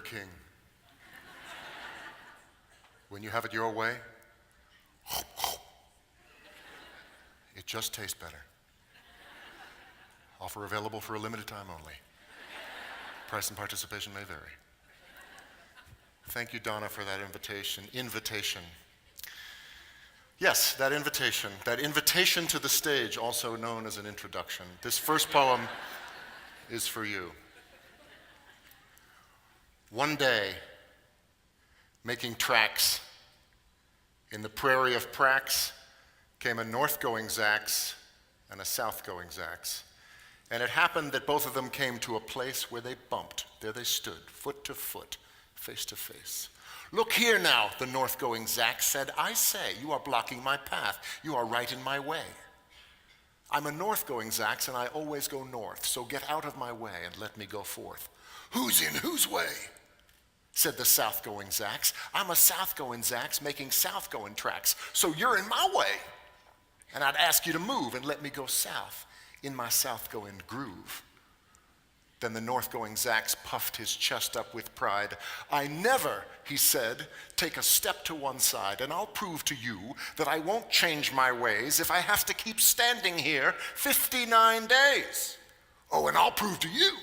Burger King. When you have it your way, it just tastes better. Offer available for a limited time only. Price and participation may vary. Thank you, Donna, for that invitation. Yes, that invitation to the stage, also known as an introduction. This first poem is for you. One day, making tracks in the prairie of Prax, came a north-going Zax and a south-going Zax. And it happened that both of them came to a place where they bumped. There they stood, foot to foot, face to face. "Look here now," the north-going Zax said. "I say, you are blocking my path. You are right in my way. I'm a north-going Zax, and I always go north, so get out of my way and let me go forth." "Who's in whose way?" said the south-going Zax. "I'm a south-going Zax making south-going tracks, so you're in my way. And I'd ask you to move and let me go south in my south-going groove." Then the north-going Zax puffed his chest up with pride. "I never," he said, "take a step to one side, and I'll prove to you that I won't change my ways if I have to keep standing here 59 days. "Oh, and I'll prove to you,"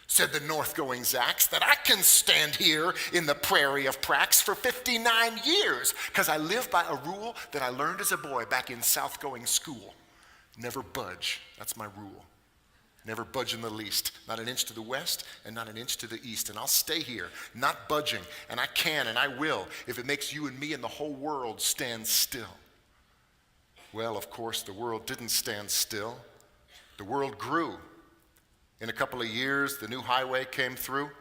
said the north-going Zax, "that I can stand here in the prairie of Prax for 59 years, because I live by a rule that I learned as a boy back in south-going school. Never budge, that's my rule. Never budge in the least, not an inch to the west and not an inch to the east. And I'll stay here, not budging, and I can and I will if it makes you and me and the whole world stand still." Well, of course, the world didn't stand still. The world grew. In a couple of years, the new highway came through,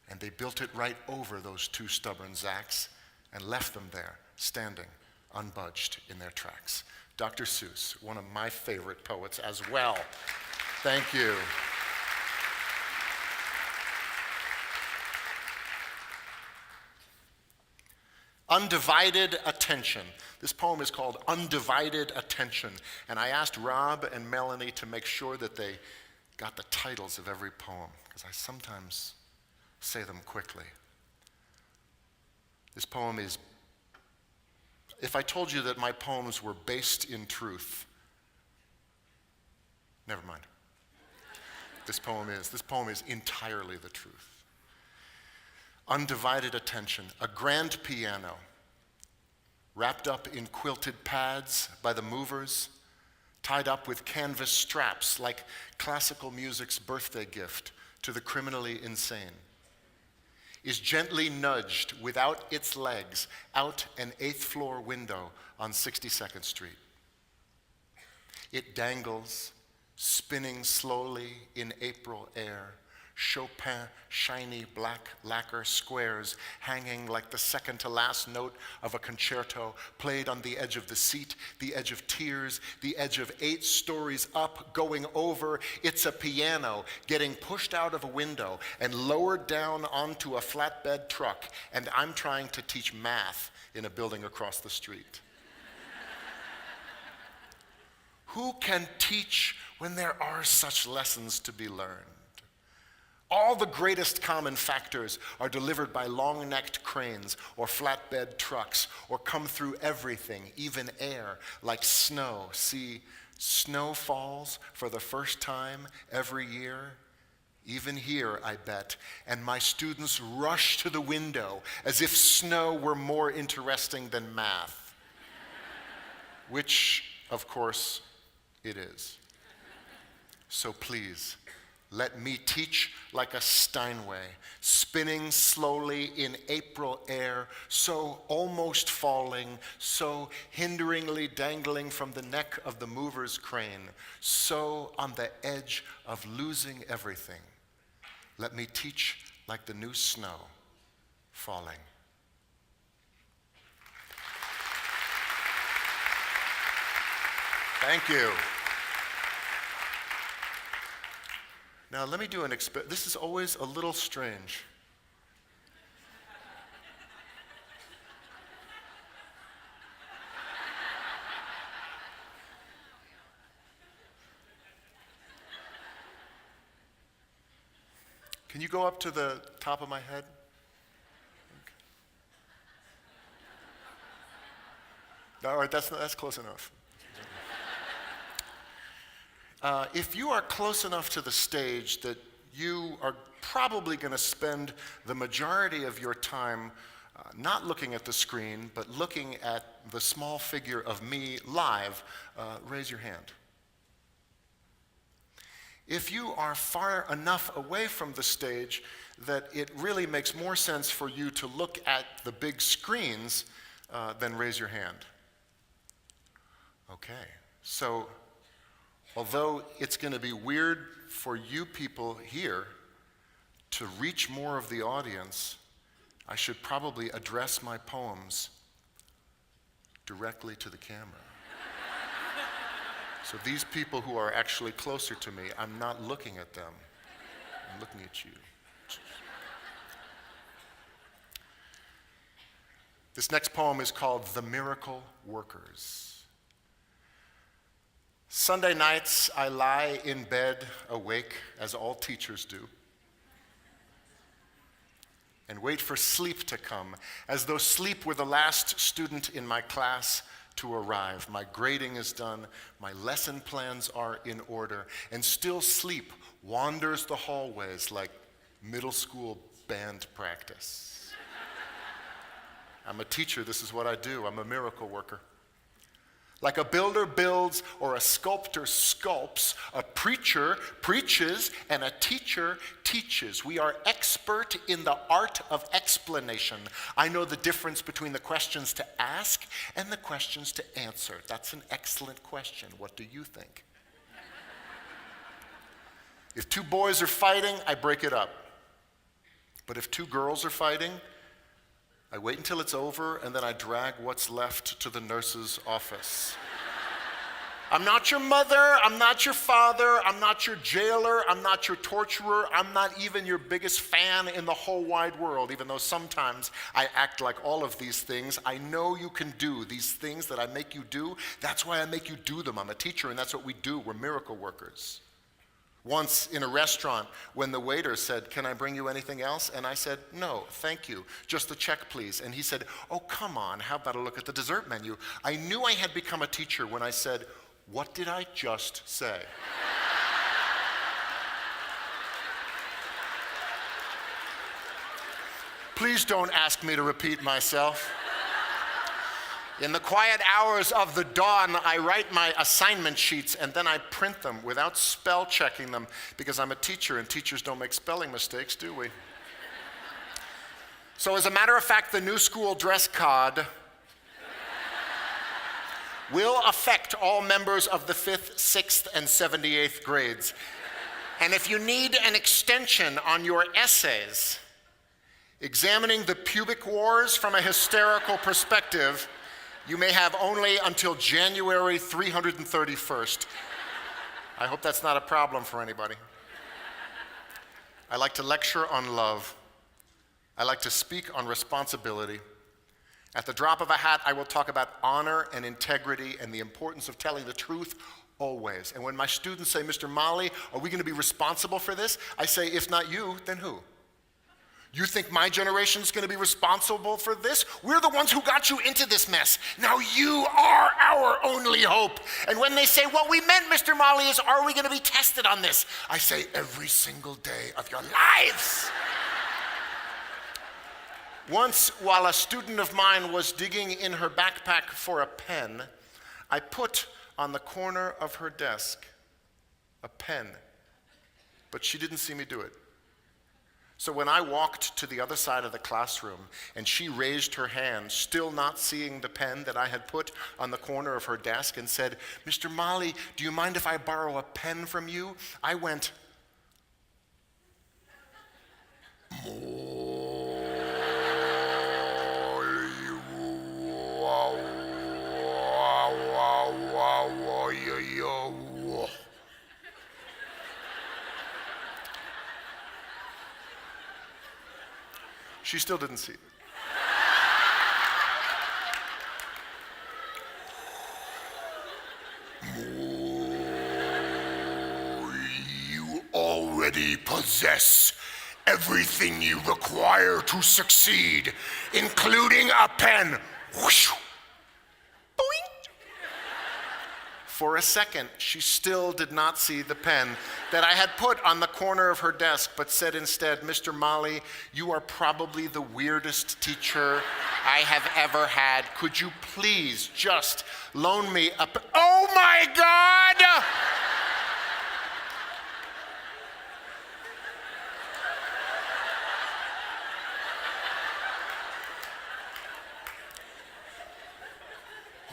and they built it right over those two stubborn Zax and left them there, standing, unbudged in their tracks. Dr. Seuss, one of my favorite poets as well. Thank you. Undivided Attention. This poem is called Undivided Attention, and I asked Rob and Melanie to make sure that they got the titles of every poem, because I sometimes say them quickly. This poem is, if I told you that my poems were based in truth, never mind. This poem is entirely the truth. Undivided attention, a grand piano, wrapped up in quilted pads by the movers, tied up with canvas straps like classical music's birthday gift to the criminally insane, is gently nudged without its legs out an 8th floor window on 62nd Street. It dangles, spinning slowly in April air, Chopin shiny black lacquer squares hanging like the second to last note of a concerto played on the edge of the seat, the edge of tears, the edge of 8 stories up, going over. It's a piano getting pushed out of a window and lowered down onto a flatbed truck, and I'm trying to teach math in a building across the street. Who can teach when there are such lessons to be learned? All the greatest common factors are delivered by long-necked cranes or flatbed trucks, or come through everything, even air, like snow. See, snow falls for the first time every year, even here, I bet, and my students rush to the window as if snow were more interesting than math, which, of course, it is. So please, let me teach like a Steinway, spinning slowly in April air, so almost falling, so hinderingly dangling from the neck of the mover's crane, so on the edge of losing everything. Let me teach like the new snow falling. Thank you. Now let me do an experiment. This is always a little strange. Can you go up to the top of my head? Okay. All right, that's close enough. If you are close enough to the stage that you are probably going to spend the majority of your time not looking at the screen, but looking at the small figure of me live, raise your hand. If you are far enough away from the stage that it really makes more sense for you to look at the big screens, then raise your hand. Okay, so although it's going to be weird for you people here to reach more of the audience, I should probably address my poems directly to the camera. So these people who are actually closer to me, I'm not looking at them. I'm looking at you. This next poem is called The Miracle Workers. Sunday nights, I lie in bed awake, as all teachers do, and wait for sleep to come, as though sleep were the last student in my class to arrive. My grading is done, my lesson plans are in order, and still sleep wanders the hallways like middle school band practice. I'm a teacher, this is what I do. I'm a miracle worker. Like a builder builds or a sculptor sculpts, a preacher preaches, and a teacher teaches. We are expert in the art of explanation. I know the difference between the questions to ask and the questions to answer. That's an excellent question. What do you think? If two boys are fighting, I break it up. But if two girls are fighting, I wait until it's over, and then I drag what's left to the nurse's office. I'm not your mother, I'm not your father, I'm not your jailer, I'm not your torturer, I'm not even your biggest fan in the whole wide world, even though sometimes I act like all of these things. I know you can do these things that I make you do. That's why I make you do them. I'm a teacher, and that's what we do. We're miracle workers. Once in a restaurant, when the waiter said, "Can I bring you anything else?" And I said, "No, thank you. Just the check, please." And he said, "Oh, come on, how about a look at the dessert menu?" I knew I had become a teacher when I said, "What did I just say?" Please don't ask me to repeat myself. In the quiet hours of the dawn, I write my assignment sheets and then I print them without spell checking them, because I'm a teacher and teachers don't make spelling mistakes, do we? So as a matter of fact, the new school dress code will affect all members of the 5th, 6th, and 78th grades. And if you need an extension on your essays, examining the pubic wars from a hysterical perspective, you may have only until January 331st. I hope that's not a problem for anybody. I like to lecture on love. I like to speak on responsibility. At the drop of a hat, I will talk about honor and integrity and the importance of telling the truth always. And when my students say, "Mr. Malley, are we going to be responsible for this?" I say, "If not you, then who? You think my generation's going to be responsible for this? We're the ones who got you into this mess. Now you are our only hope." And when they say, "What we meant, Mr. Malley, is are we going to be tested on this?" I say, "Every single day of your lives." Once, while a student of mine was digging in her backpack for a pen, I put on the corner of her desk a pen, but she didn't see me do it. So when I walked to the other side of the classroom and she raised her hand, still not seeing the pen that I had put on the corner of her desk, and said, "Mr. Malley, do you mind if I borrow a pen from you?" I went, She still didn't see it. You already possess everything you require to succeed, including a pen. Whoosh. Boing. For a second, she still did not see the pen that I had put on the corner of her desk, but said instead, Mr. Mali, you are probably the weirdest teacher I have ever had. Could you please just loan me a pen? Oh my God!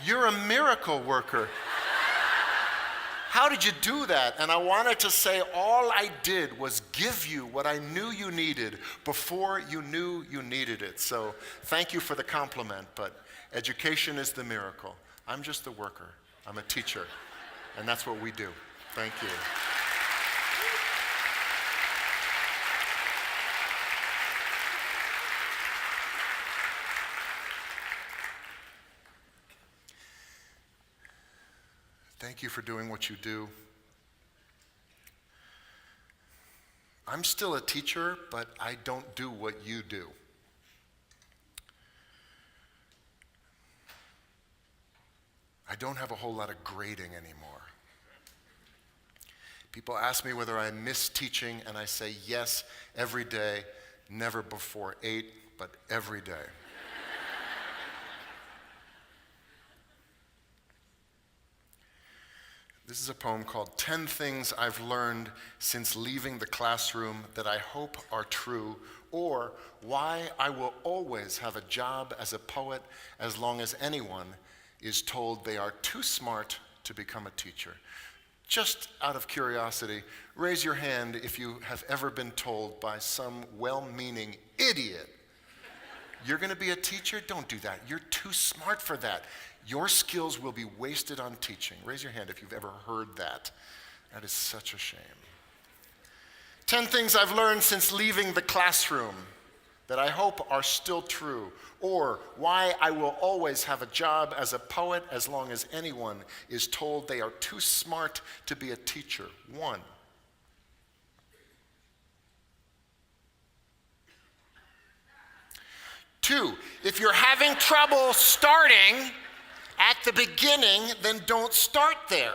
You're a miracle worker. How did you do that? And I wanted to say all I did was give you what I knew you needed before you knew you needed it. So thank you for the compliment, but education is the miracle. I'm just the worker. I'm a teacher, and that's what we do. Thank you. Thank you for doing what you do. I'm still a teacher, but I don't do what you do. I don't have a whole lot of grading anymore. People ask me whether I miss teaching, and I say yes, every day, never before 8, but every day. This is a poem called 10 Things I've Learned Since Leaving the Classroom That I Hope Are True, or Why I Will Always Have a Job as a Poet as Long as Anyone is Told They Are Too Smart to Become a Teacher. Just out of curiosity, raise your hand if you have ever been told by some well-meaning idiot, you're going to be a teacher? Don't do that. You're too smart for that. Your skills will be wasted on teaching. Raise your hand if you've ever heard that. That is such a shame. 10 things I've learned since leaving the classroom that I hope are still true, or why I will always have a job as a poet as long as anyone is told they are too smart to be a teacher. 1. Two, if you're having trouble starting at the beginning, then don't start there.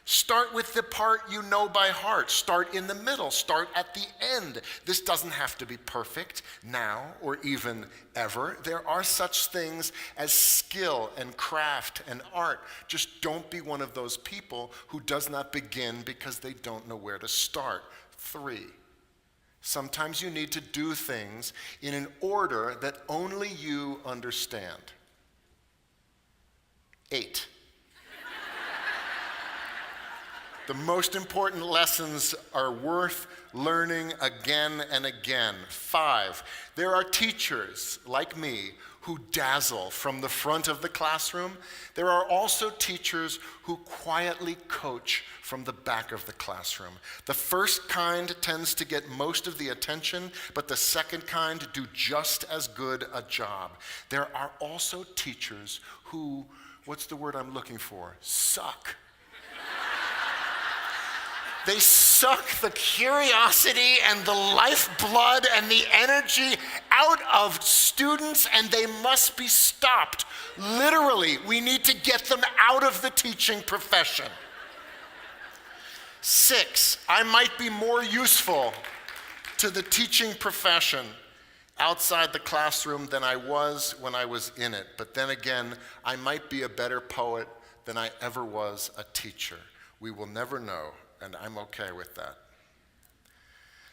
Start with the part you know by heart. Start in the middle. Start at the end. This doesn't have to be perfect now or even ever. There are such things as skill and craft and art. Just don't be one of those people who does not begin because they don't know where to start. 3, sometimes you need to do things in an order that only you understand. 8. The most important lessons are worth learning again and again. 5, there are teachers like me who dazzle from the front of the classroom. There are also teachers who quietly coach from the back of the classroom. The first kind tends to get most of the attention, but the second kind do just as good a job. There are also teachers who, what's the word I'm looking for? Suck. They suck the curiosity and the lifeblood and the energy out of students, and they must be stopped. Literally, we need to get them out of the teaching profession. 6, I might be more useful to the teaching profession outside the classroom than I was when I was in it. But then again, I might be a better poet than I ever was a teacher. We will never know. And I'm okay with that.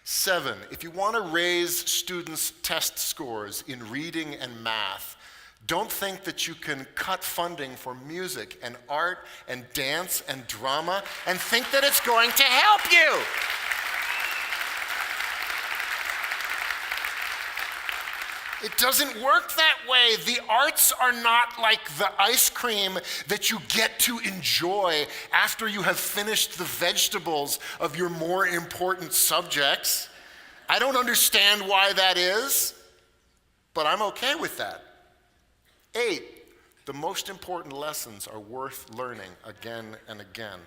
7, if you want to raise students' test scores in reading and math, don't think that you can cut funding for music and art and dance and drama and think that it's going to help you. It doesn't work that way. The arts are not like the ice cream that you get to enjoy after you have finished the vegetables of your more important subjects. I don't understand why that is, but I'm okay with that. 8, The most important lessons are worth learning again and again.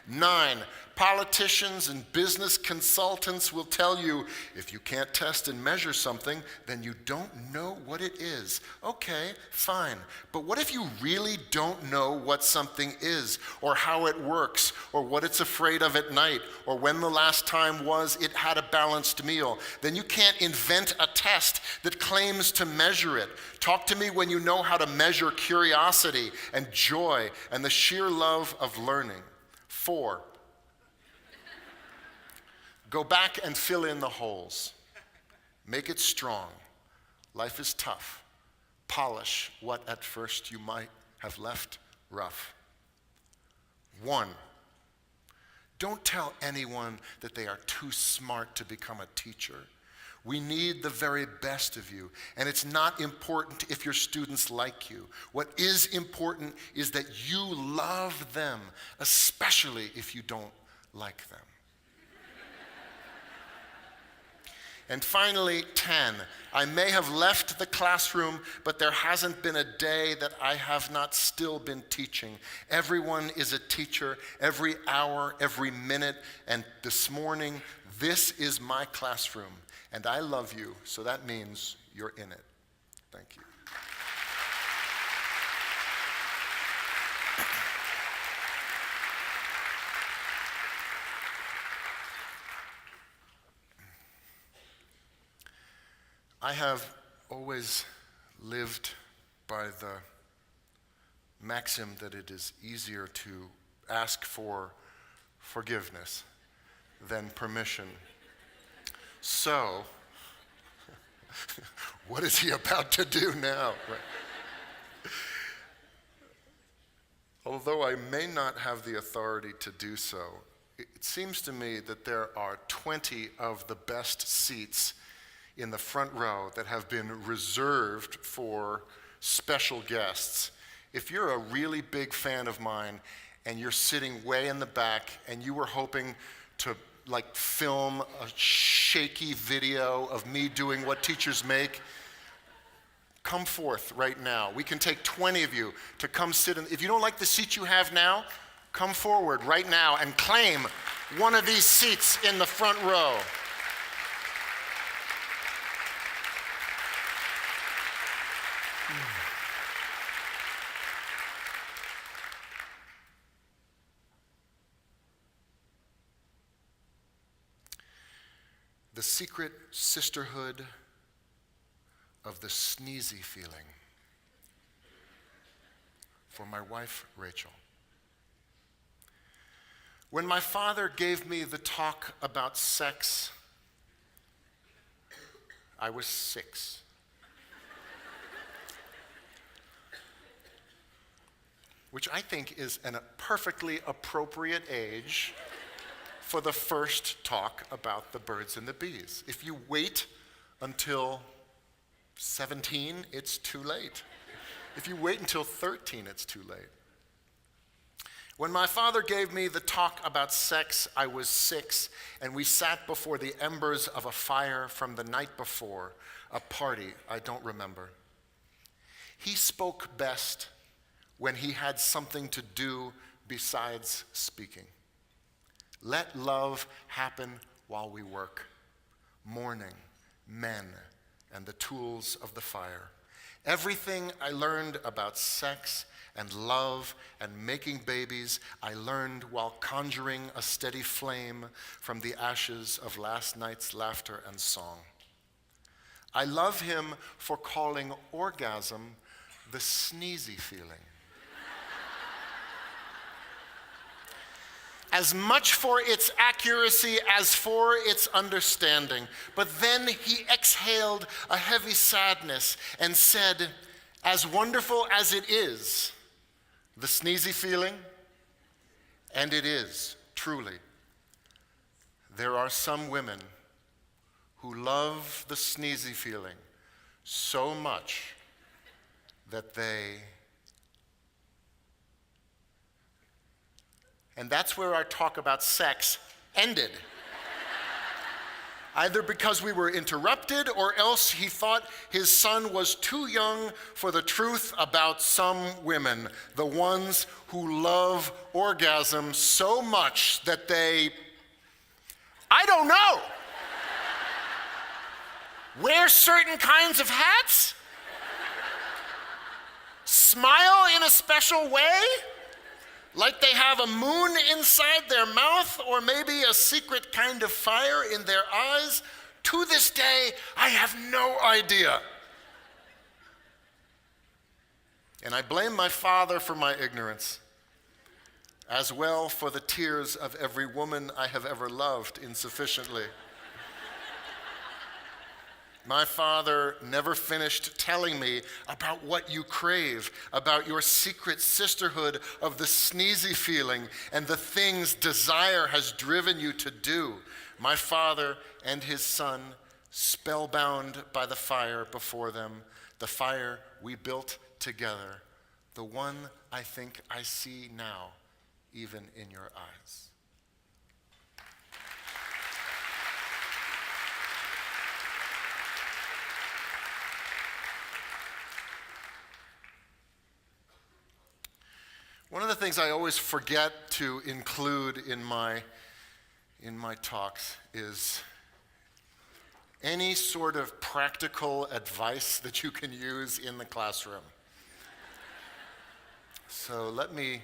9, politicians and business consultants will tell you, if you can't test and measure something, then you don't know what it is. Okay, fine. But what if you really don't know what something is, or how it works, or what it's afraid of at night, or when the last time was it had a balanced meal? Then you can't invent a test that claims to measure it. Talk to me when you know how to measure curiosity and joy and the sheer love of learning. 4, go back and fill in the holes. Make it strong. Life is tough. Polish what at first you might have left rough. 1, don't tell anyone that they are too smart to become a teacher. We need the very best of you, and it's not important if your students like you. What is important is that you love them, especially if you don't like them. And finally, 10, I may have left the classroom, but there hasn't been a day that I have not still been teaching. Everyone is a teacher, every hour, every minute, and this morning, this is my classroom. And I love you, so that means you're in it. Thank you. I have always lived by the maxim that it is easier to ask for forgiveness than permission. So, what is he about to do now? Although I may not have the authority to do so, it seems to me that there are 20 of the best seats in the front row that have been reserved for special guests. If you're a really big fan of mine and you're sitting way in the back and you were hoping to film a shaky video of me doing what teachers make, come forth right now. We can take 20 of you to come sit in. If you don't like the seat you have now, come forward right now and claim one of these seats in the front row. The secret sisterhood of the sneezy feeling. For my wife, Rachel. When my father gave me the talk about sex, I was 6. Which I think is a perfectly appropriate age for the first talk about the birds and the bees. If you wait until 17, it's too late. If you wait until 13, it's too late. When my father gave me the talk about sex, I was 6, and we sat before the embers of a fire from the night before, a party I don't remember. He spoke best when he had something to do besides speaking. Let love happen while we work. Mourning, men, and the tools of the fire. Everything I learned about sex and love and making babies, I learned while conjuring a steady flame from the ashes of last night's laughter and song. I love him for calling orgasm the sneezy feeling. As much for its accuracy as for its understanding. But then he exhaled a heavy sadness and said, as wonderful as it is, the sneezy feeling, and it is, truly, there are some women who love the sneezy feeling so much that they... And that's where our talk about sex ended. either because we were interrupted or else he thought his son was too young for the truth about some women, the ones who love orgasm so much that they, I don't know, wear certain kinds of hats? Smile in a special way? Like they have a moon inside their mouth or maybe a secret kind of fire in their eyes? To this day, I have no idea. And I blame my father for my ignorance, as well for the tears of every woman I have ever loved insufficiently. My father never finished telling me about what you crave, about your secret sisterhood of the sneezy feeling and the things desire has driven you to do. My father and his son, spellbound by the fire before them, the fire we built together, the one I think I see now, even in your eyes. One of the things I always forget to include in my talks is any sort of practical advice that you can use in the classroom. So let me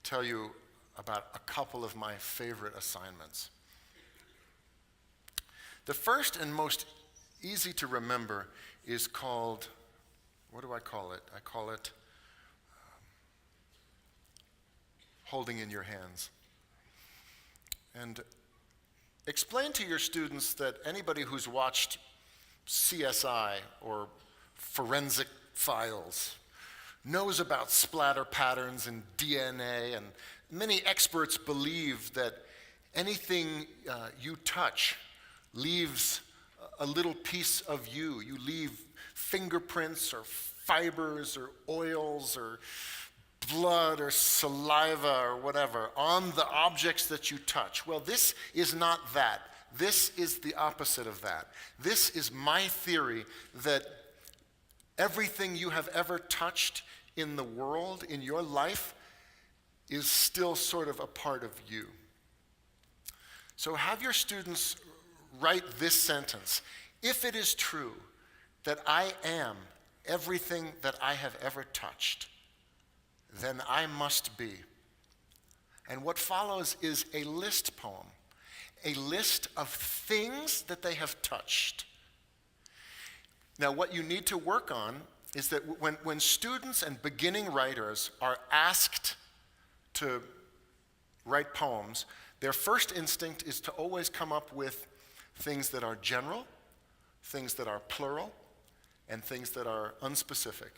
tell you about a couple of my favorite assignments. The first and most easy to remember is called, what do I call it? I call it holding in your hands. And explain to your students that anybody who's watched CSI or Forensic Files knows about splatter patterns and DNA, and many experts believe that anything you touch leaves a little piece of you. You leave fingerprints or fibers or oils or blood or saliva or whatever on the objects that you touch. Well, this is not that. This is the opposite of that. This is my theory that everything you have ever touched in the world, in your life, is still sort of a part of you. So have your students write this sentence: if it is true that I am everything that I have ever touched, then I must be. And what follows is a list poem, a list of things that they have touched. Now, what you need to work on is that when students and beginning writers are asked to write poems, their first instinct is to always come up with things that are general, things that are plural, and things that are unspecific,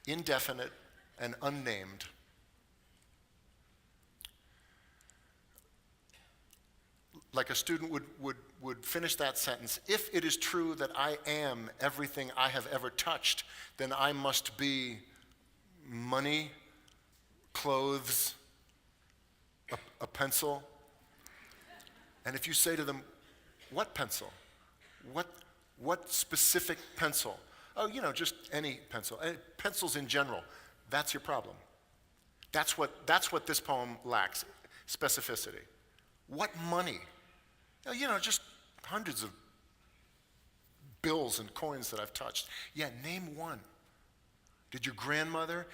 indefinite, and unnamed. Like a student would finish that sentence: if it is true that I am everything I have ever touched, then I must be money, clothes, a pencil. And if you say to them, what pencil? What specific pencil? Oh, just any pencil. Pencils in general. That's your problem. That's what this poem lacks: specificity. What money? Just hundreds of bills and coins that I've touched. Yeah, name one. Did your grandmother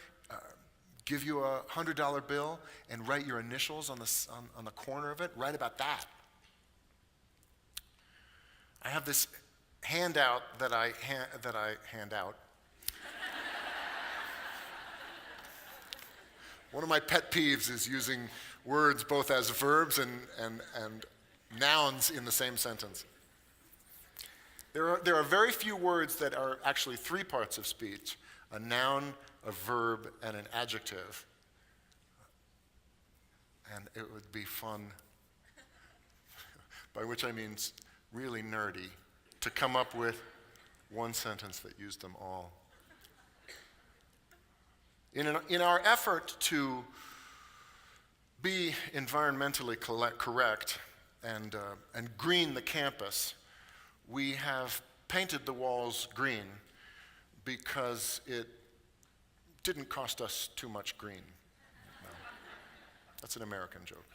give you a $100 bill and write your initials on the corner of it? Write about that. I have this handout that I hand out. One of my pet peeves is using words both as verbs and nouns in the same sentence. There are very few words that are actually three parts of speech: a noun, a verb, and an adjective. And it would be fun, by which I mean really nerdy, to come up with one sentence that used them all. In our effort to be environmentally correct and green the campus, we have painted the walls green because it didn't cost us too much green. No. That's an American joke.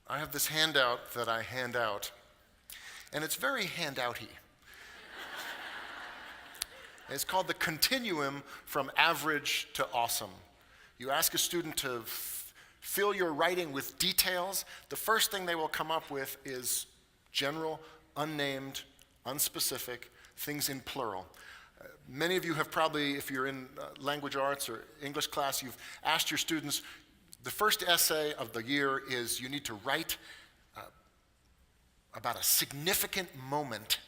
I have this handout that I hand out, and it's very handouty. It's called the Continuum from Average to Awesome. You ask a student to fill your writing with details. The first thing they will come up with is general, unnamed, unspecific, things in plural. Many of you have probably, if you're in language arts or English class, you've asked your students, the first essay of the year is you need to write about a significant moment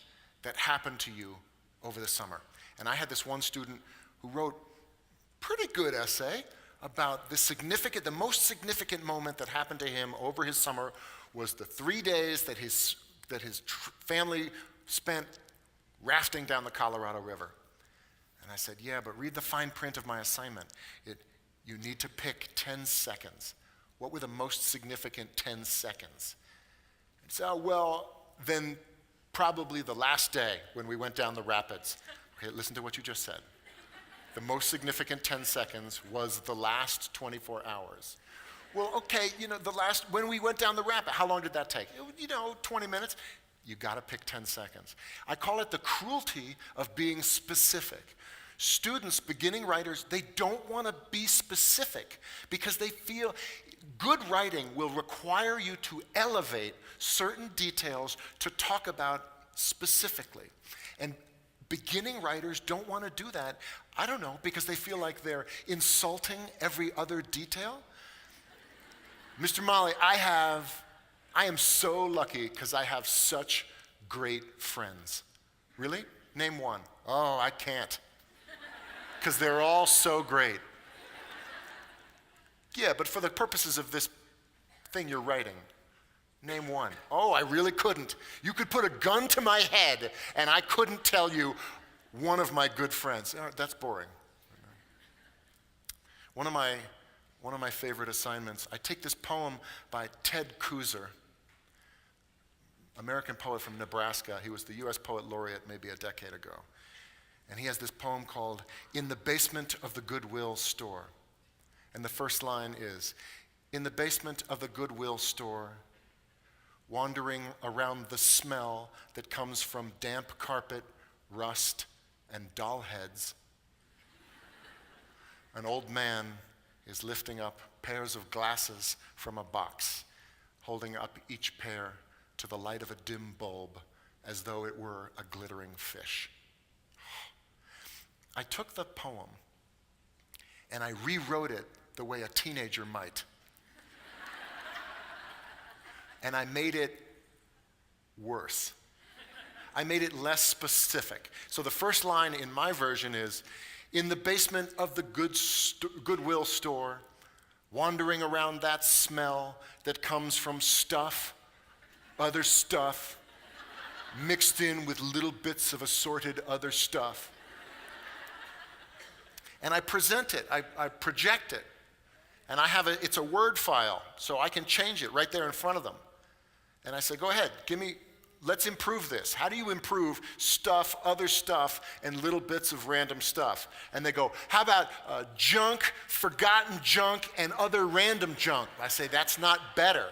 that happened to you over the summer. And I had this one student who wrote a pretty good essay about the most significant moment that happened to him over his summer was the 3 days that his family spent rafting down the Colorado River. And I said, yeah, but read the fine print of my assignment. You need to pick 10 seconds. What were the most significant 10 seconds? And so, well, then probably the last day when we went down the rapids. Okay, listen to what you just said. The most significant 10 seconds was the last 24 hours. Well, okay, when we went down the rapid, how long did that take? 20 minutes. You gotta pick 10 seconds. I call it the cruelty of being specific. Students, beginning writers, they don't wanna be specific because they feel good writing will require you to elevate certain details to talk about specifically. And beginning writers don't want to do that, I don't know, because they feel like they're insulting every other detail. Mr. Molly, I am so lucky because I have such great friends. Really? Name one. Oh, I can't. Because they're all so great. Yeah, but for the purposes of this thing you're writing, name one. Oh, I really couldn't. You could put a gun to my head and I couldn't tell you one of my good friends. Oh, that's boring. One of my favorite assignments, I take this poem by Ted Kooser, American poet from Nebraska. He was the US Poet Laureate maybe a decade ago. And he has this poem called In the Basement of the Goodwill Store. And the first line is, in the basement of the Goodwill store, wandering around the smell that comes from damp carpet, rust, and doll heads, an old man is lifting up pairs of glasses from a box, holding up each pair to the light of a dim bulb as though it were a glittering fish. I took the poem and I rewrote it the way a teenager might. And I made it worse. I made it less specific. So the first line in my version is, in the basement of the Goodwill store, wandering around that smell that comes from stuff, other stuff, mixed in with little bits of assorted other stuff. And I present it, I project it. And it's a Word file, so I can change it right there in front of them. And I say, go ahead, let's improve this. How do you improve stuff, other stuff, and little bits of random stuff? And they go, how about junk, forgotten junk, and other random junk? I say, that's not better.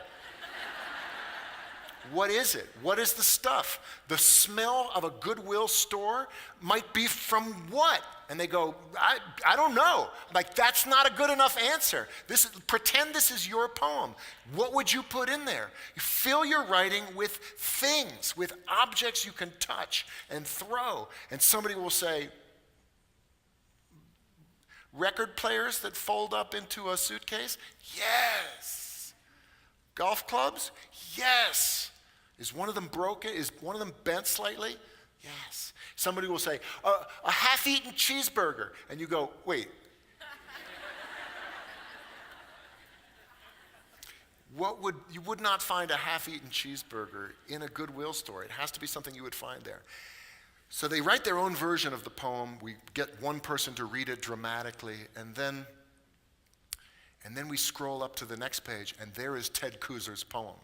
What is it? What is the stuff? The smell of a Goodwill store might be from what? And they go, I don't know. Like, that's not a good enough answer. Pretend this is your poem. What would you put in there? You fill your writing with things, with objects you can touch and throw. And somebody will say, record players that fold up into a suitcase? Yes. Golf clubs? Yes. Is one of them broken? Is one of them bent slightly? Yes. Somebody will say, a half-eaten cheeseburger. And you go, wait. You would not find a half-eaten cheeseburger in a Goodwill store. It has to be something you would find there. So they write their own version of the poem. We get one person to read it dramatically, and then we scroll up to the next page, and there is Ted Kooser's poem.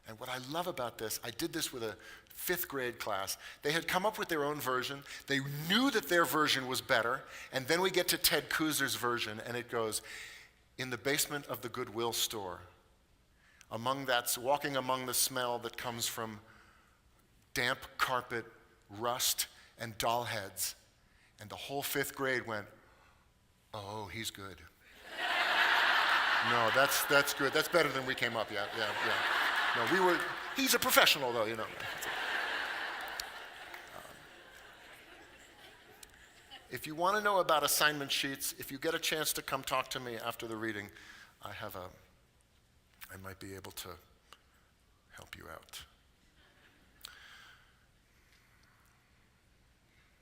And what I love about this, I did this with a 5th grade class. They had come up with their own version. They knew that their version was better. And then we get to Ted Koozer's version, and it goes, in the basement of the Goodwill store, walking among the smell that comes from damp carpet, rust, and doll heads. And the whole 5th grade went, oh, he's good. No, that's good. That's better than we came up yet. Yeah. No, he's a professional though, If you want to know about assignment sheets, if you get a chance to come talk to me after the reading, I might be able to help you out.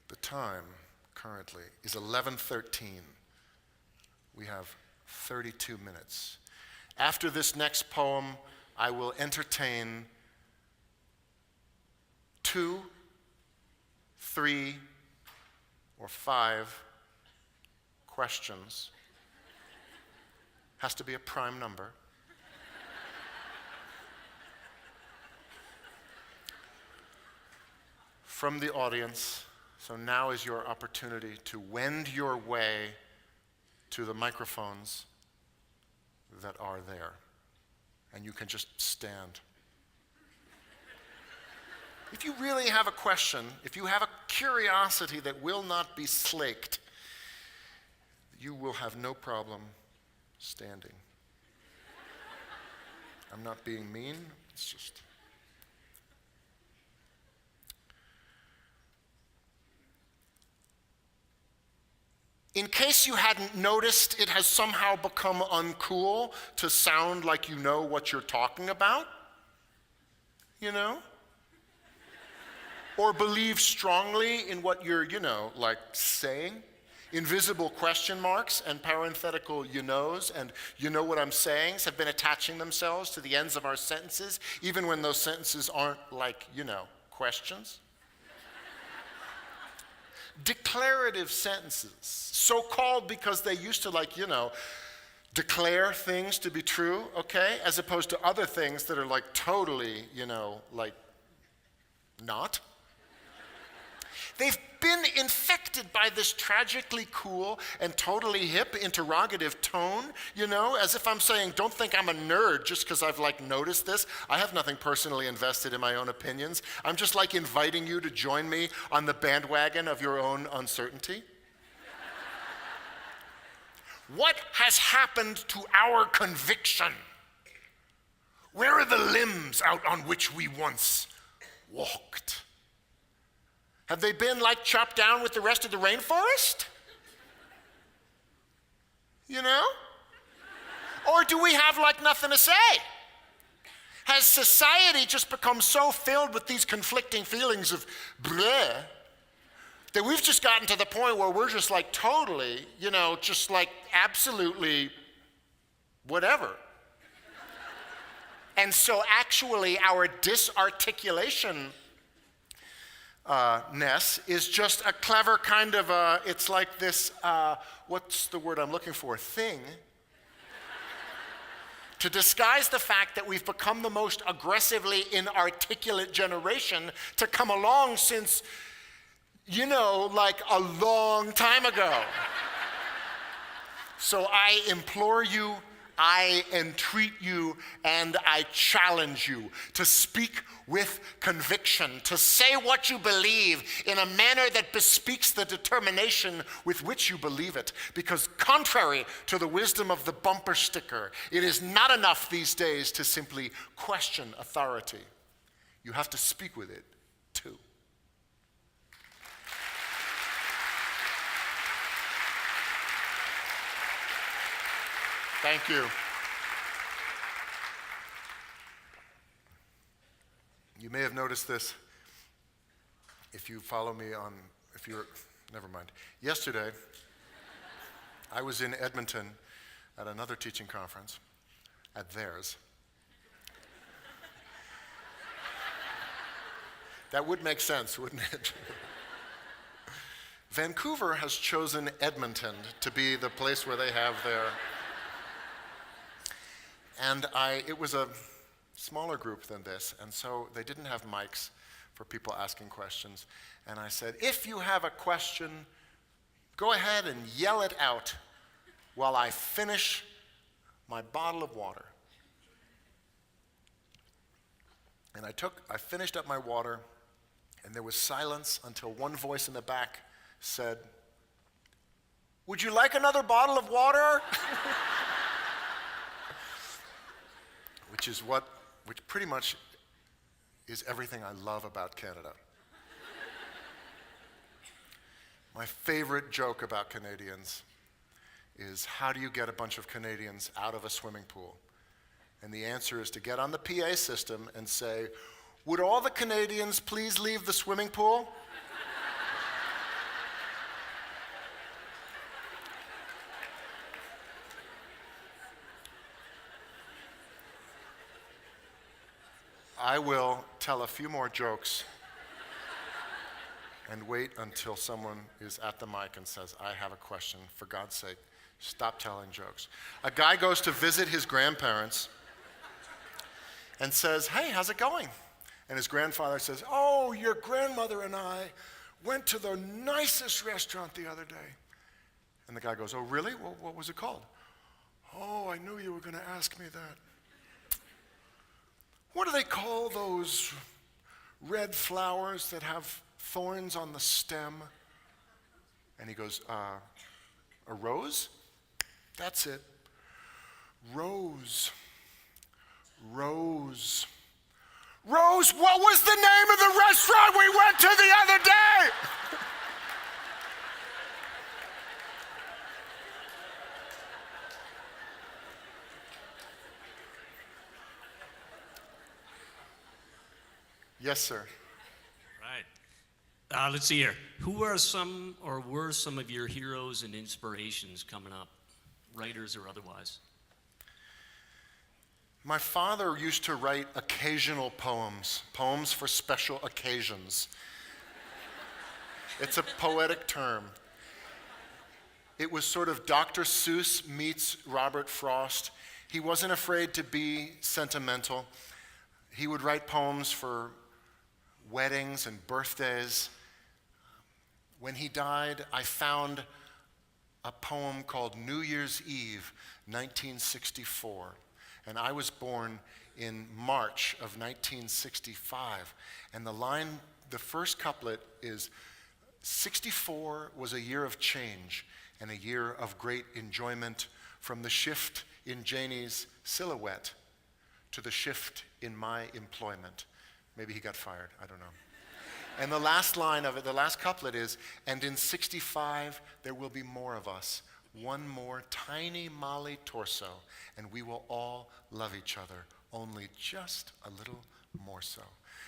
The time currently is 11:13. We have 32 minutes. After this next poem, I will entertain 2, 3, or 5 questions. Has to be a prime number. From the audience. So now is your opportunity to wend your way to the microphones that are there. And you can just stand. If you really have a question, if you have a curiosity that will not be slaked, you will have no problem standing. I'm not being mean, it's just... In case you hadn't noticed, it has somehow become uncool to sound like you know what you're talking about, Or believe strongly in what you're, saying. Invisible question marks and parenthetical you-knows and you know what I'm saying have been attaching themselves to the ends of our sentences, even when those sentences aren't questions. Declarative sentences, so called because they used to declare things to be true, okay, as opposed to other things that are totally, not. They've been infected by this tragically cool and totally hip interrogative tone, as if I'm saying, don't think I'm a nerd just because I've noticed this. I have nothing personally invested in my own opinions. I'm just inviting you to join me on the bandwagon of your own uncertainty. What has happened to our conviction? Where are the limbs out on which we once walked? Have they been chopped down with the rest of the rainforest? Or do we have nothing to say? Has society just become so filled with these conflicting feelings of bleh that we've just gotten to the point where we're just totally, absolutely whatever. And so actually our disarticulation ness is just a clever kind of it's like this, what's the word I'm looking for, thing, to disguise the fact that we've become the most aggressively inarticulate generation to come along since, a long time ago. So I implore you, I entreat you, and I challenge you to speak with conviction, to say what you believe in a manner that bespeaks the determination with which you believe it. Because contrary to the wisdom of the bumper sticker, it is not enough these days to simply question authority. You have to speak with it too. Thank you. You may have noticed this if you follow me on, never mind. Yesterday, I was in Edmonton at another teaching conference, at theirs. That would make sense, wouldn't it? Vancouver has chosen Edmonton to be the place where they have their... And it was a smaller group than this, and so they didn't have mics for people asking questions. And I said, if you have a question, go ahead and yell it out while I finish my bottle of water. And I finished up my water, and there was silence until one voice in the back said, "Would you like another bottle of water?" Which pretty much is everything I love about Canada. My favorite joke about Canadians is, how do you get a bunch of Canadians out of a swimming pool? And the answer is to get on the PA system and say, "Would all the Canadians please leave the swimming pool?" I will tell a few more jokes and wait until someone is at the mic and says, "I have a question. For God's sake, stop telling jokes." A guy goes to visit his grandparents and says, "Hey, how's it going?" And his grandfather says, "Oh, your grandmother and I went to the nicest restaurant the other day." And the guy goes, "Oh, really? Well, what was it called?" "Oh, I knew you were going to ask me that. What do they call those red flowers that have thorns on the stem?" And he goes, "A rose? That's it. Rose. Rose. Rose, what was the name of the restaurant we went to the other day?" Yes, sir. Right. Let's see here. Who are some or were some of your heroes and inspirations coming up, writers or otherwise? My father used to write occasional poems for special occasions. It's a poetic term. It was sort of Dr. Seuss meets Robert Frost. He wasn't afraid to be sentimental. He would write poems for weddings and birthdays. When he died, I found a poem called New Year's Eve, 1964. And I was born in March of 1965. And the first couplet is, "64 was a year of change and a year of great enjoyment, from the shift in Janie's silhouette to the shift in my employment." Maybe he got fired, I don't know. And the last line of it, the last couplet is, "And in 65, there will be more of us, one more tiny Molly torso, and we will all love each other, only just a little more so."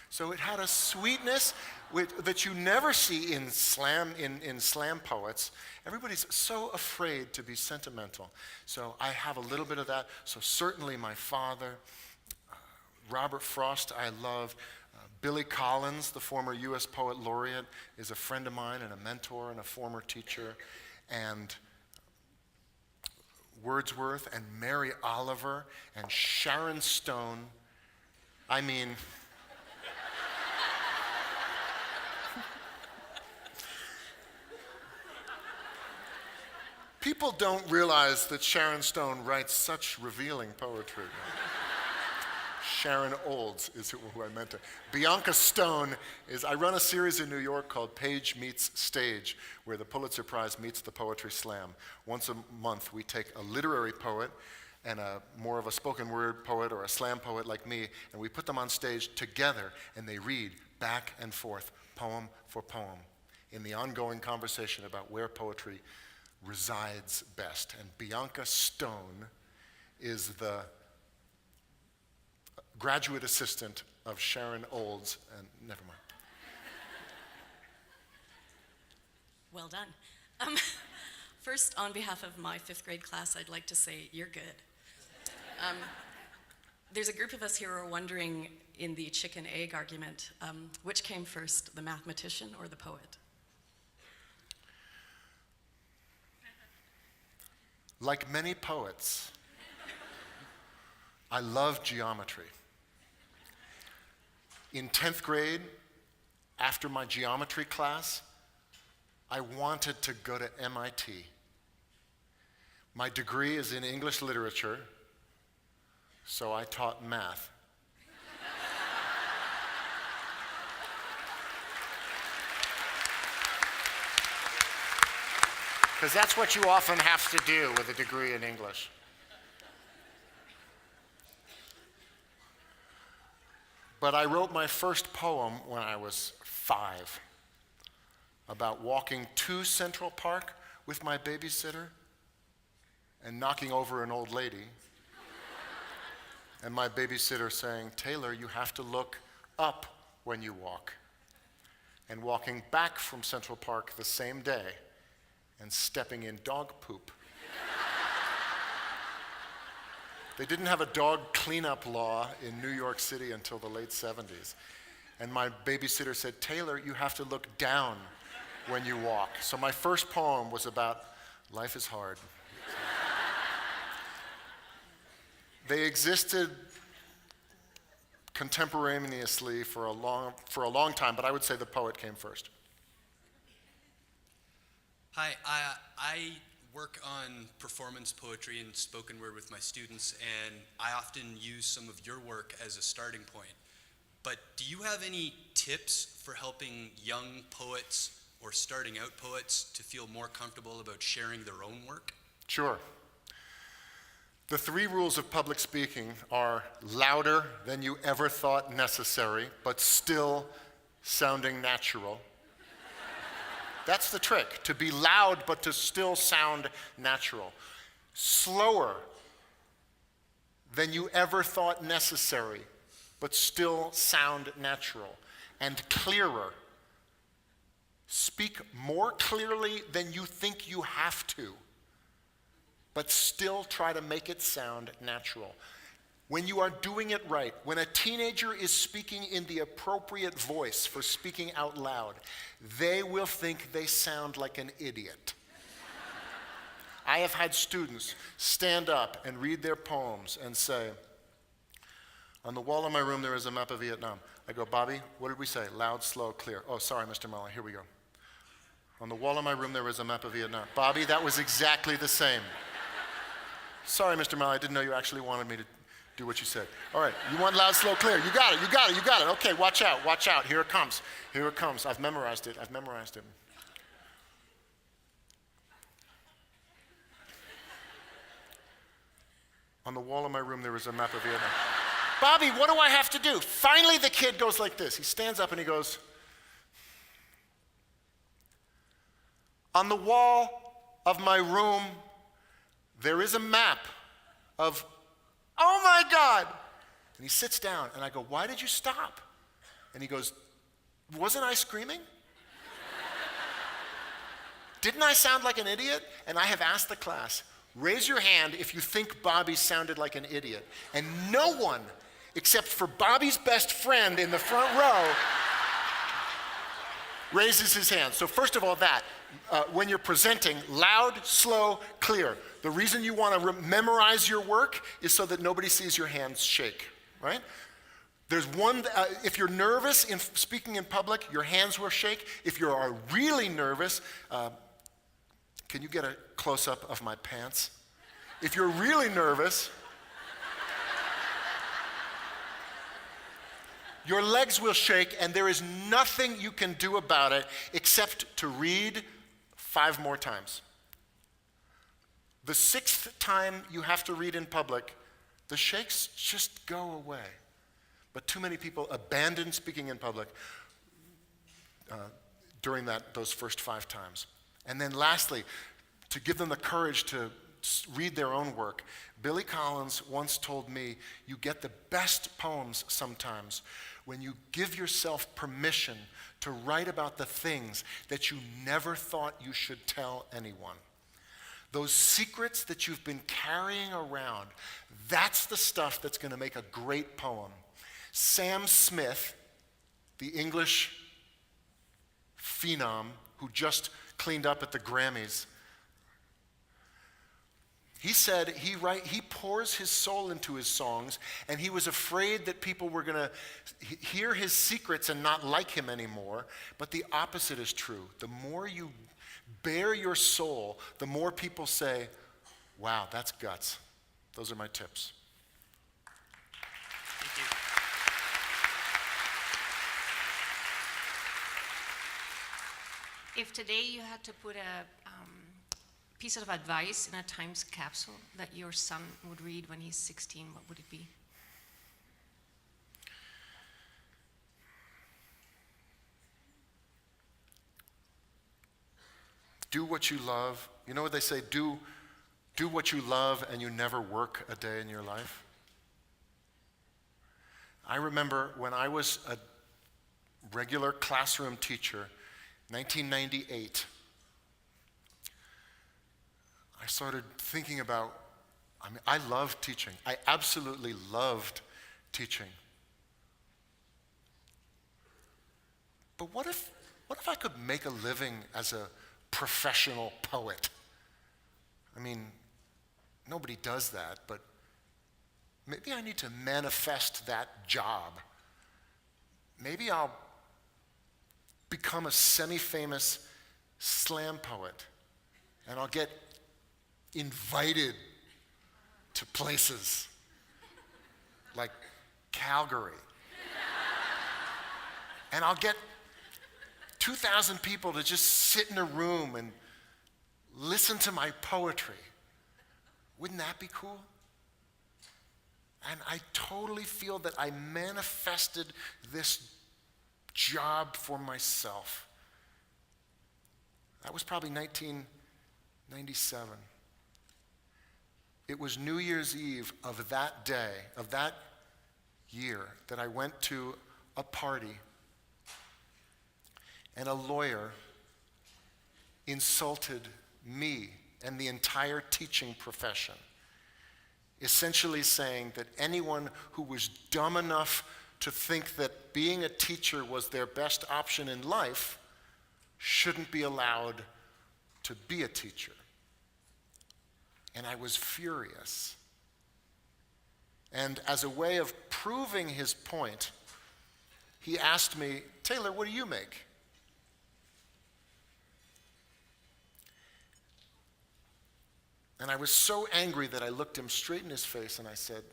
So it had a sweetness that you never see in slam poets. Everybody's so afraid to be sentimental. So I have a little bit of that. So certainly my father, Robert Frost, I love. Billy Collins, the former U.S. Poet Laureate, is a friend of mine and a mentor and a former teacher. And Wordsworth and Mary Oliver and Sharon Stone. I mean, people don't realize that Sharon Stone writes such revealing poetry. Sharon Olds is who I meant to. Bianca Stone I run a series in New York called Page Meets Stage, where the Pulitzer Prize meets the Poetry Slam. Once a month, we take a literary poet and more of a spoken word poet or a slam poet like me, and we put them on stage together, and they read back and forth, poem for poem, in the ongoing conversation about where poetry resides best. And Bianca Stone is the graduate assistant of Sharon Olds, and never mind. Well done. First, on behalf of my 5th grade class, I'd like to say you're good. There's a group of us here who are wondering, in the chicken-egg argument, which came first, the mathematician or the poet? Like many poets, I love geometry. In 10th grade, after my geometry class, I wanted to go to MIT. My degree is in English literature, so I taught math. Because that's what you often have to do with a degree in English. But I wrote my first poem when I was 5 about walking to Central Park with my babysitter and knocking over an old lady. And my babysitter saying, "Taylor, you have to look up when you walk." And walking back from Central Park the same day and stepping in dog poop. They didn't have a dog cleanup law in New York City until the late 70s. And my babysitter said, "Taylor, you have to look down when you walk." So my first poem was about life is hard. They existed contemporaneously for a long time, but I would say the poet came first. Hi, I work on performance poetry and spoken word with my students, and I often use some of your work as a starting point. But do you have any tips for helping young poets or starting out poets to feel more comfortable about sharing their own work? Sure. The 3 rules of public speaking are louder than you ever thought necessary, but still sounding natural. That's the trick, to be loud but to still sound natural. Slower than you ever thought necessary, but still sound natural. And clearer. Speak more clearly than you think you have to, but still try to make it sound natural. When you are doing it right, when a teenager is speaking in the appropriate voice for speaking out loud, they will think they sound like an idiot. I have had students stand up and read their poems and say, "On the wall of my room there is a map of Vietnam." I go, "Bobby, what did we say? Loud, slow, clear." "Oh, sorry, Mr. Mullen, here we go. On the wall of my room there is a map of Vietnam." "Bobby, that was exactly the same." "Sorry, Mr. Mullen, I didn't know you actually wanted me to do what you said." "All right, you want loud, slow, clear. You got it, you got it, you got it. Okay, watch out, watch out. Here it comes, here it comes. I've memorized it, I've memorized it." "On the wall of my room there is a map of Vietnam." "Bobby, what do I have to do?" Finally the kid goes like this. He stands up and he goes, "On the wall of my room there is a map of," oh my God. And he sits down and I go, "Why did you stop?" And he goes, "Wasn't I screaming? Didn't I sound like an idiot?" And I have asked the class, raise your hand if you think Bobby sounded like an idiot. And no one, except for Bobby's best friend in the front row, raises his hand. So first of all, when you're presenting, loud, slow, clear. The reason you want to memorize your work is so that nobody sees your hands shake, right? There's one, if you're nervous in speaking in public, your hands will shake. If you are really nervous, can you get a close-up of my pants? If you're really nervous, your legs will shake, and there is nothing you can do about it except to read 5 more times. The 6th time you have to read in public, the shakes just go away. But too many people abandon speaking in public during those first 5 times. And then lastly, to give them the courage to read their own work, Billy Collins once told me, you get the best poems sometimes when you give yourself permission to write about the things that you never thought you should tell anyone. Those secrets that you've been carrying around, that's the stuff that's going to make a great poem. Sam Smith, the English phenom who just cleaned up at the Grammys, He said he pours his soul into his songs, and he was afraid that people were going to hear his secrets and not like him anymore. But the opposite is true. The more you bare your soul, the more people say, wow, that's guts. Those are my tips. Thank you. If today you had to put a piece of advice in a time capsule that your son would read when he's 16, what would it be? Do what you love. You know what they say? Do what you love and you never work a day in your life. I remember when I was a regular classroom teacher, 1998, I started thinking about, I loved teaching. I absolutely loved teaching. But what if I could make a living as a professional poet? I mean, nobody does that, but maybe I need to manifest that job. Maybe I'll become a semi-famous slam poet, and I'll get invited to places like Calgary. And I'll get 2,000 people to just sit in a room and listen to my poetry. Wouldn't that be cool? And I totally feel that I manifested this job for myself. That was probably 1997. It was New Year's Eve of that day, of that year, that I went to a party and a lawyer insulted me and the entire teaching profession, essentially saying that anyone who was dumb enough to think that being a teacher was their best option in life shouldn't be allowed to be a teacher. And I was furious. And as a way of proving his point, he asked me, Taylor, what do you make? And I was so angry that I looked him straight in his face and I said,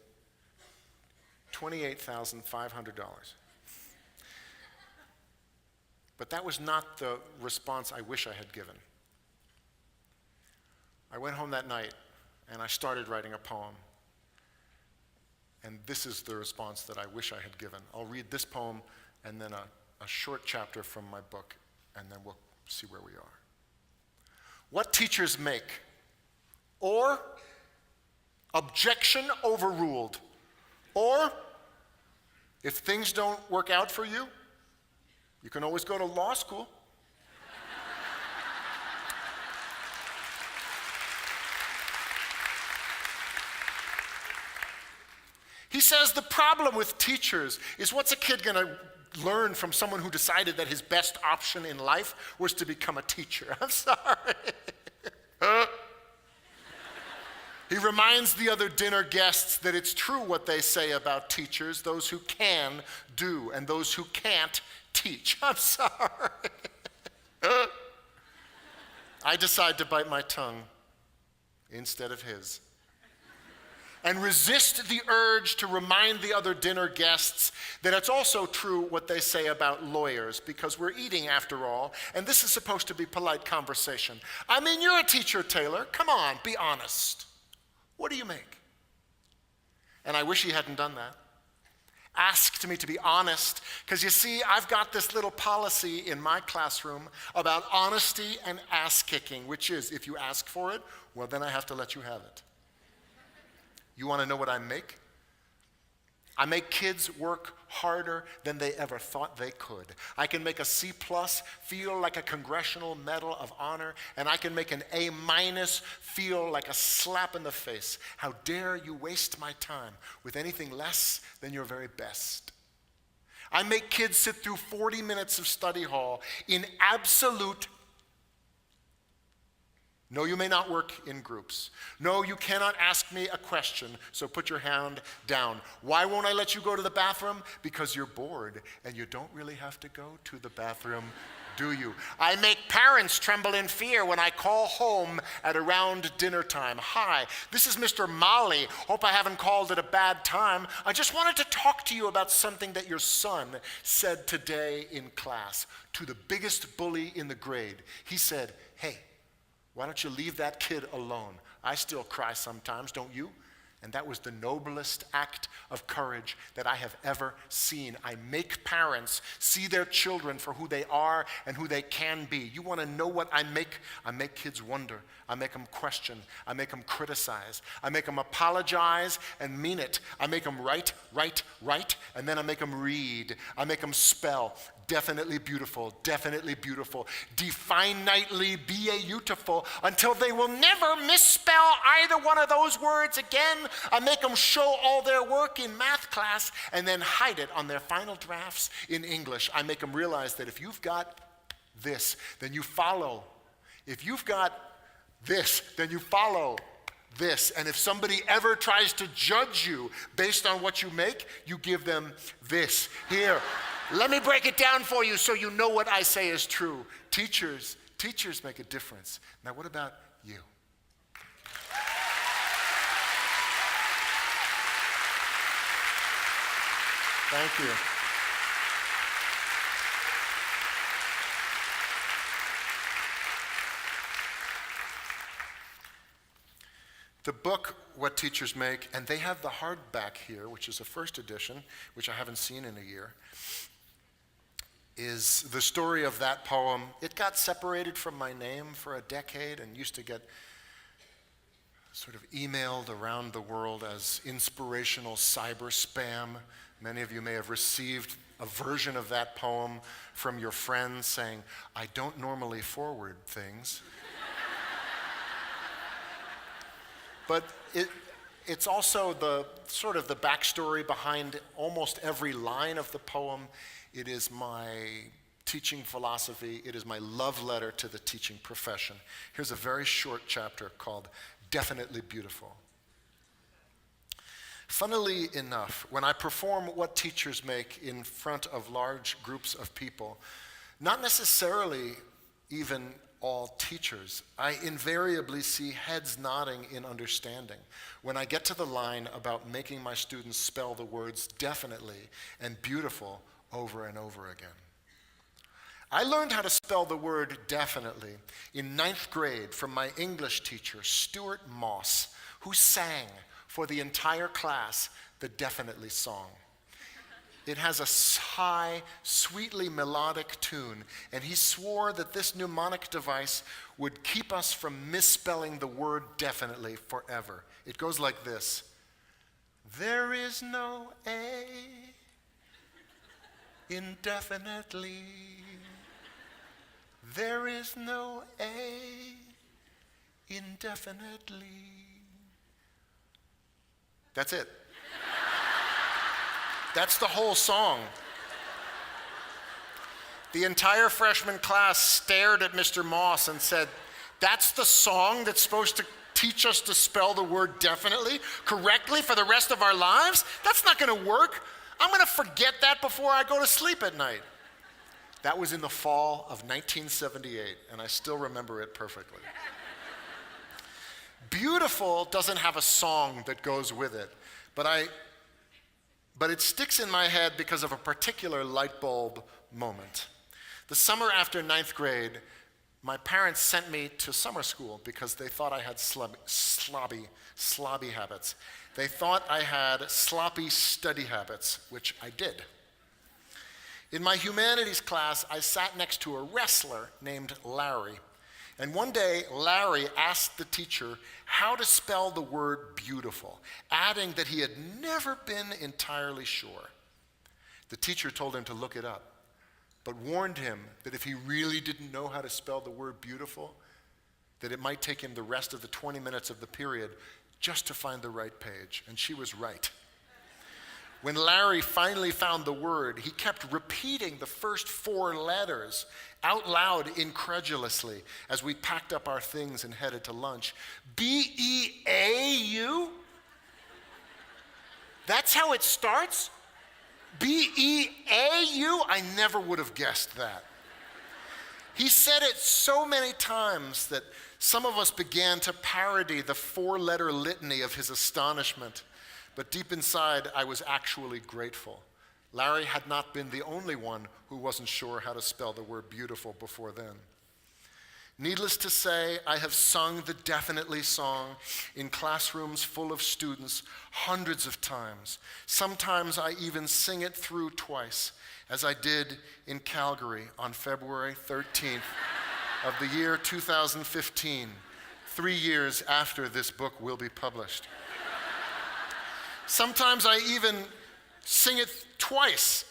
$28,500. But that was not the response I wish I had given. I went home that night and I started writing a poem. And this is the response that I wish I had given. I'll read this poem and then a short chapter from my book, and then we'll see where we are. What teachers make, or objection overruled, or if things don't work out for you, you can always go to law school. He says the problem with teachers is, what's a kid going to learn from someone who decided that his best option in life was to become a teacher? I'm sorry. He reminds the other dinner guests that it's true what they say about teachers, those who can do and those who can't teach. I'm sorry. I decide to bite my tongue instead of his and resist the urge to remind the other dinner guests that it's also true what they say about lawyers, because we're eating after all, and this is supposed to be polite conversation. I mean, you're a teacher, Taylor. Come on, be honest. What do you make? And I wish he hadn't done that. Asked me to be honest, because you see, I've got this little policy in my classroom about honesty and ass-kicking, which is, if you ask for it, well, then I have to let you have it. You want to know what I make? I make kids work harder than they ever thought they could. I can make a C+ feel like a Congressional Medal of Honor, and I can make an A- feel like a slap in the face. How dare you waste my time with anything less than your very best? I make kids sit through 40 minutes of study hall in absolute No, you may not work in groups. No, you cannot ask me a question, so put your hand down. Why won't I let you go to the bathroom? Because you're bored, and you don't really have to go to the bathroom, do you? I make parents tremble in fear when I call home at around dinner time. Hi, this is Mr. Mali. Hope I haven't called at a bad time. I just wanted to talk to you about something that your son said today in class to the biggest bully in the grade. He said, hey, why don't you leave that kid alone? I still cry sometimes, don't you? And that was the noblest act of courage that I have ever seen. I make parents see their children for who they are and who they can be. You want to know what I make? I make kids wonder. I make them question. I make them criticize. I make them apologize and mean it. I make them write, and then I make them read. I make them spell. Definitely beautiful, definitely beautiful, until they will never misspell either one of those words again. I make them show all their work in math class and then hide it on their final drafts in English. I make them realize that if you've got this, then you follow. If you've got this, then you follow this. And if somebody ever tries to judge you based on what you make, you give them this. Here, let me break it down for you so you know what I say is true. Teachers make a difference. Now, what about you? Thank you. The book, What Teachers Make, and they have the hardback here, which is a first edition, which I haven't seen in a year, is the story of that poem. It got separated from my name for a decade and used to get sort of emailed around the world as inspirational cyber spam. Many of you may have received a version of that poem from your friends saying, I don't normally forward things. But it's also the sort of the backstory behind almost every line of the poem. It is my teaching philosophy. It is my love letter to the teaching profession. Here's a very short chapter called Definitely Beautiful. Funnily enough, when I perform What Teachers Make in front of large groups of people, not necessarily even all teachers, I invariably see heads nodding in understanding when I get to the line about making my students spell the words definitely and beautiful over and over again. I learned how to spell the word definitely in 9th grade from my English teacher, Stuart Moss, who sang for the entire class the Definitely song. It has a high, sweetly melodic tune, and he swore that this mnemonic device would keep us from misspelling the word definitely forever. It goes like this. There is no A in definitely. There is no A indefinitely. That's it. That's the whole song. The entire freshman class stared at Mr. Moss and said, that's the song that's supposed to teach us to spell the word definitely correctly for the rest of our lives? That's not going to work. I'm going to forget that before I go to sleep at night. That was in the fall of 1978, and I still remember it perfectly. Beautiful doesn't have a song that goes with it, but it sticks in my head because of a particular light bulb moment. The summer after 9th grade, my parents sent me to summer school because they thought I had slobby habits. They thought I had sloppy study habits, which I did. In my humanities class, I sat next to a wrestler named Larry. And one day, Larry asked the teacher how to spell the word beautiful, adding that he had never been entirely sure. The teacher told him to look it up, but warned him that if he really didn't know how to spell the word beautiful, that it might take him the rest of the 20 minutes of the period just to find the right page. And she was right. When Larry finally found the word, he kept repeating the first 4 letters out loud incredulously as we packed up our things and headed to lunch. B-E-A-U? That's how it starts? B-E-A-U? I never would have guessed that. He said it so many times that some of us began to parody the 4-letter litany of his astonishment. But deep inside, I was actually grateful. Larry had not been the only one who wasn't sure how to spell the word beautiful before then. Needless to say, I have sung the Definitely song in classrooms full of students hundreds of times. Sometimes I even sing it through twice, as I did in Calgary on February 13th of the year 2015, 3 years after this book will be published. Sometimes I even sing it twice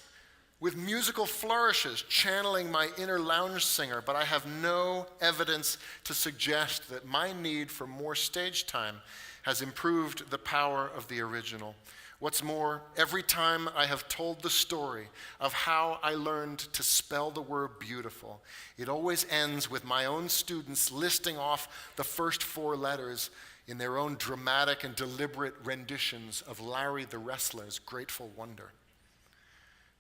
with musical flourishes, channeling my inner lounge singer, but I have no evidence to suggest that my need for more stage time has improved the power of the original. What's more, every time I have told the story of how I learned to spell the word beautiful, it always ends with my own students listing off the first 4 letters in their own dramatic and deliberate renditions of Larry the Wrestler's Grateful Wonder.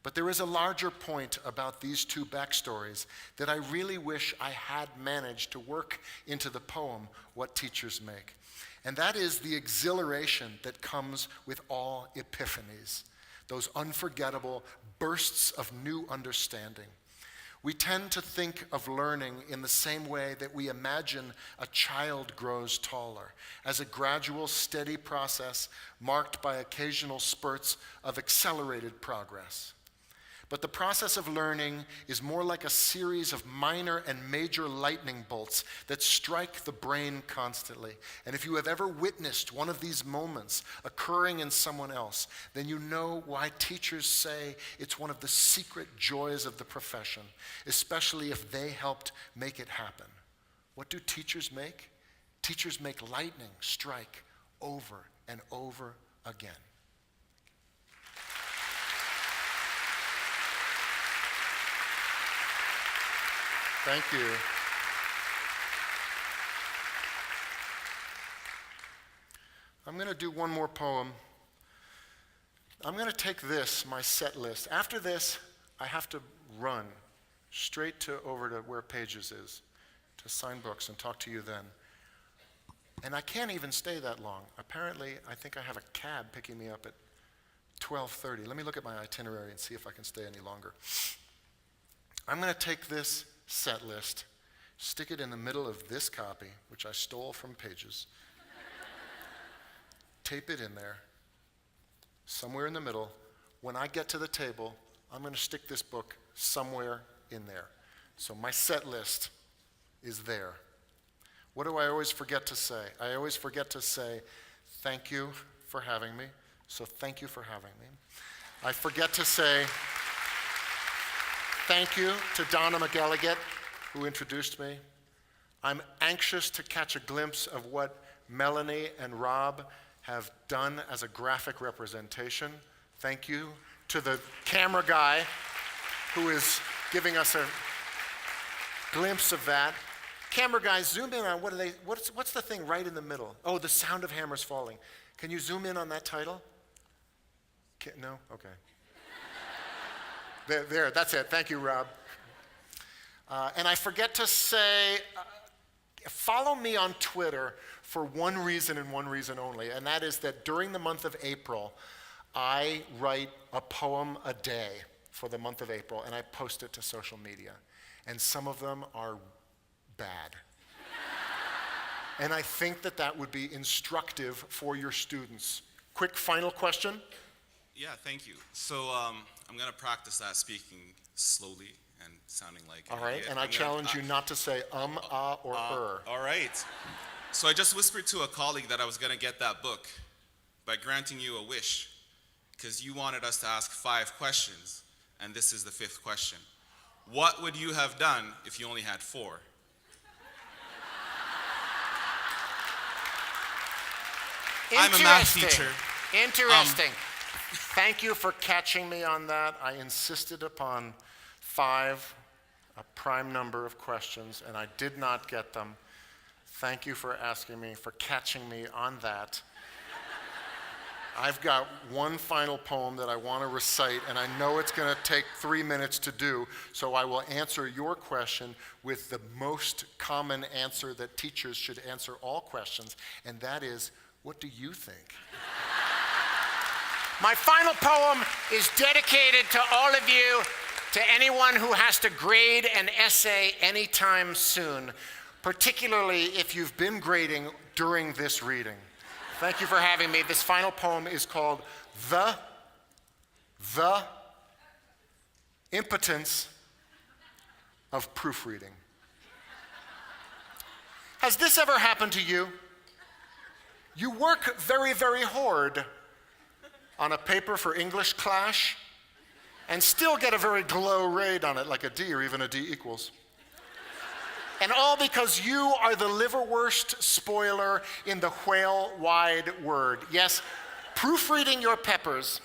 But there is a larger point about these 2 backstories that I really wish I had managed to work into the poem, What Teachers Make. And that is the exhilaration that comes with all epiphanies, those unforgettable bursts of new understanding. We tend to think of learning in the same way that we imagine a child grows taller, as a gradual, steady process marked by occasional spurts of accelerated progress. But the process of learning is more like a series of minor and major lightning bolts that strike the brain constantly. And if you have ever witnessed one of these moments occurring in someone else, then you know why teachers say it's one of the secret joys of the profession, especially if they helped make it happen. What do teachers make? Teachers make lightning strike over and over again. Thank you. I'm going to do one more poem. I'm going to take this, my set list. After this, I have to run straight over to where Pages is to sign books and talk to you then. And I can't even stay that long. Apparently, I think I have a cab picking me up at 12:30. Let me look at my itinerary and see if I can stay any longer. I'm going to take this set list, stick it in the middle of this copy, which I stole from Pages, tape it in there, somewhere in the middle. When I get to the table, I'm going to stick this book somewhere in there. So my set list is there. What do I always forget to say? I always forget to say, thank you for having me. So thank you for having me. I forget to say, thank you to Donna McElligott, who introduced me. I'm anxious to catch a glimpse of what Melanie and Rob have done as a graphic representation. Thank you to the camera guy who is giving us a glimpse of that. Camera guys, zoom in on what's the thing right in the middle? Oh, The Sound of Hammers Falling. Can you zoom in on that title? No? Okay. There, that's it. Thank you, Rob. And I forget to say, follow me on Twitter for one reason and one reason only, and that is that during the month of April, I write a poem a day for the month of April, and I post it to social media. And some of them are bad. And I think that that would be instructive for your students. Quick final question. Yeah, thank you. So I'm going to practice that speaking slowly and sounding like an All right, idiot. and I challenge you not to say ah, or All right. So I just whispered to a colleague that I was going to get that book by granting you a wish, because you wanted us to ask 5 questions, and this is the 5th question. What would you have done if you only had 4? I'm a math teacher. Interesting. Thank you for catching me on that. I insisted upon 5, a prime number of questions, and I did not get them. Thank you for asking me, for catching me on that. I've got one final poem that I want to recite, and I know it's going to take 3 minutes to do, so I will answer your question with the most common answer that teachers should answer all questions, and that is, what do you think? My final poem is dedicated to all of you, to anyone who has to grade an essay anytime soon, particularly if you've been grading during this reading. Thank you for having me. This final poem is called The Impotence of Proofreading. Has this ever happened to you? You work very, very hard on a paper for English class and still get a very low grade on it, like a D or even a D equals. And all because you are the liverwurst spoiler in the whale-wide word. Yes, proofreading your peppers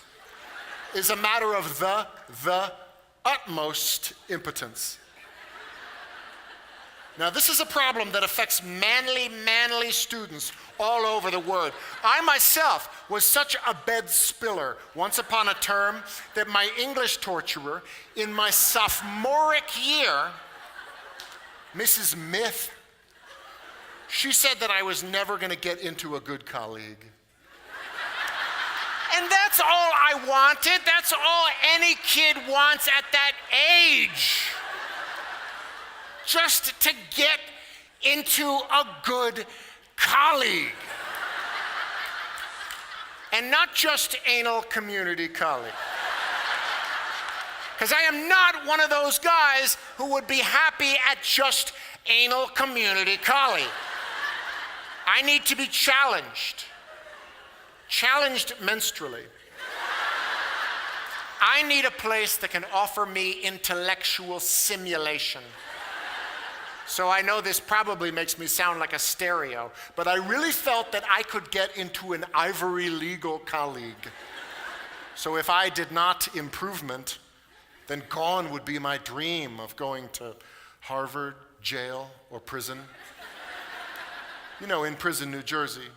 is a matter of the utmost impotence. Now, this is a problem that affects manly students all over the world. I myself was such a bed spiller once upon a term that my English torturer in my sophomoric year, Mrs. Myth, she said that I was never going to get into a good colleague. And that's all I wanted. That's all any kid wants at that age. Just to get into a good colleague. And not just anal community colleague. Because I am not one of those guys who would be happy at just anal community colleague. I need to be challenged menstrually. I need a place that can offer me intellectual simulation. So I know this probably makes me sound like a stereo, but I really felt that I could get into an ivory legal colleague. So if I did not improvement, then gone would be my dream of going to Harvard, jail, or prison. You know, in prison, New Jersey.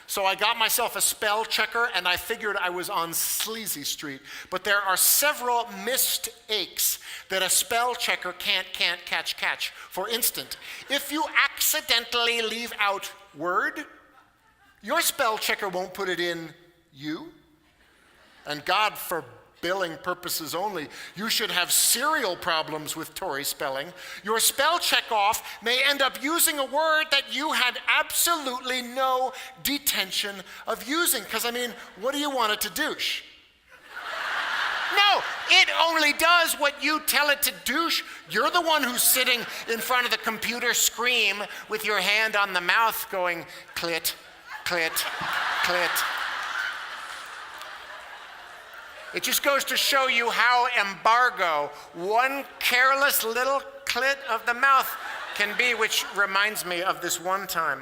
So I got myself a spell checker, and I figured I was on Sleazy Street. But there are several missed aches that a spell checker can't catch. For instance, if you accidentally leave out word, your spell checker won't put it in you. And God for billing purposes only, you should have serial problems with Tory spelling. Your spell check off may end up using a word that you had absolutely no detention of using. Because, I mean, what do you want it to douche? No, it only does what you tell it to douche. You're the one who's sitting in front of the computer screen with your hand on the mouth going, clit, clit, clit. It just goes to show you how embargo one careless little clit of the mouth can be, which reminds me of this one time.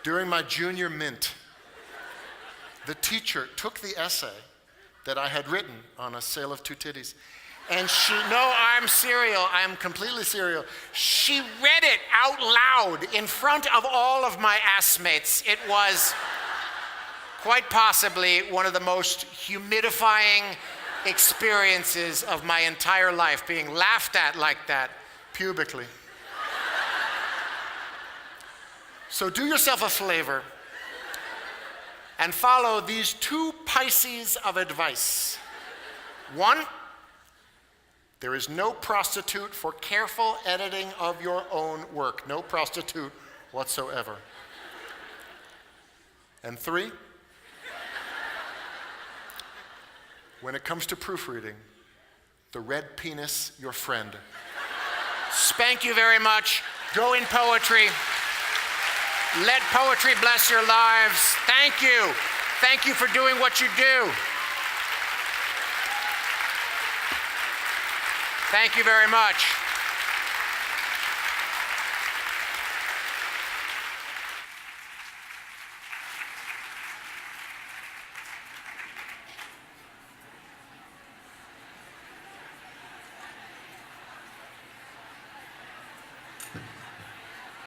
During my junior mint, the teacher took the essay that I had written on A Sale of Two Titties, and I'm completely serial. She read it out loud in front of all of my assmates. It was quite possibly one of the most humidifying experiences of my entire life, being laughed at like that, pubically. So do yourself a favor and follow these 2 Pisces of advice. 1, there is no prostitute for careful editing of your own work. No prostitute whatsoever. And 3, when it comes to proofreading, the red penis, your friend. Spank you very much. Go in poetry. Let poetry bless your lives. Thank you. Thank you for doing what you do. Thank you very much.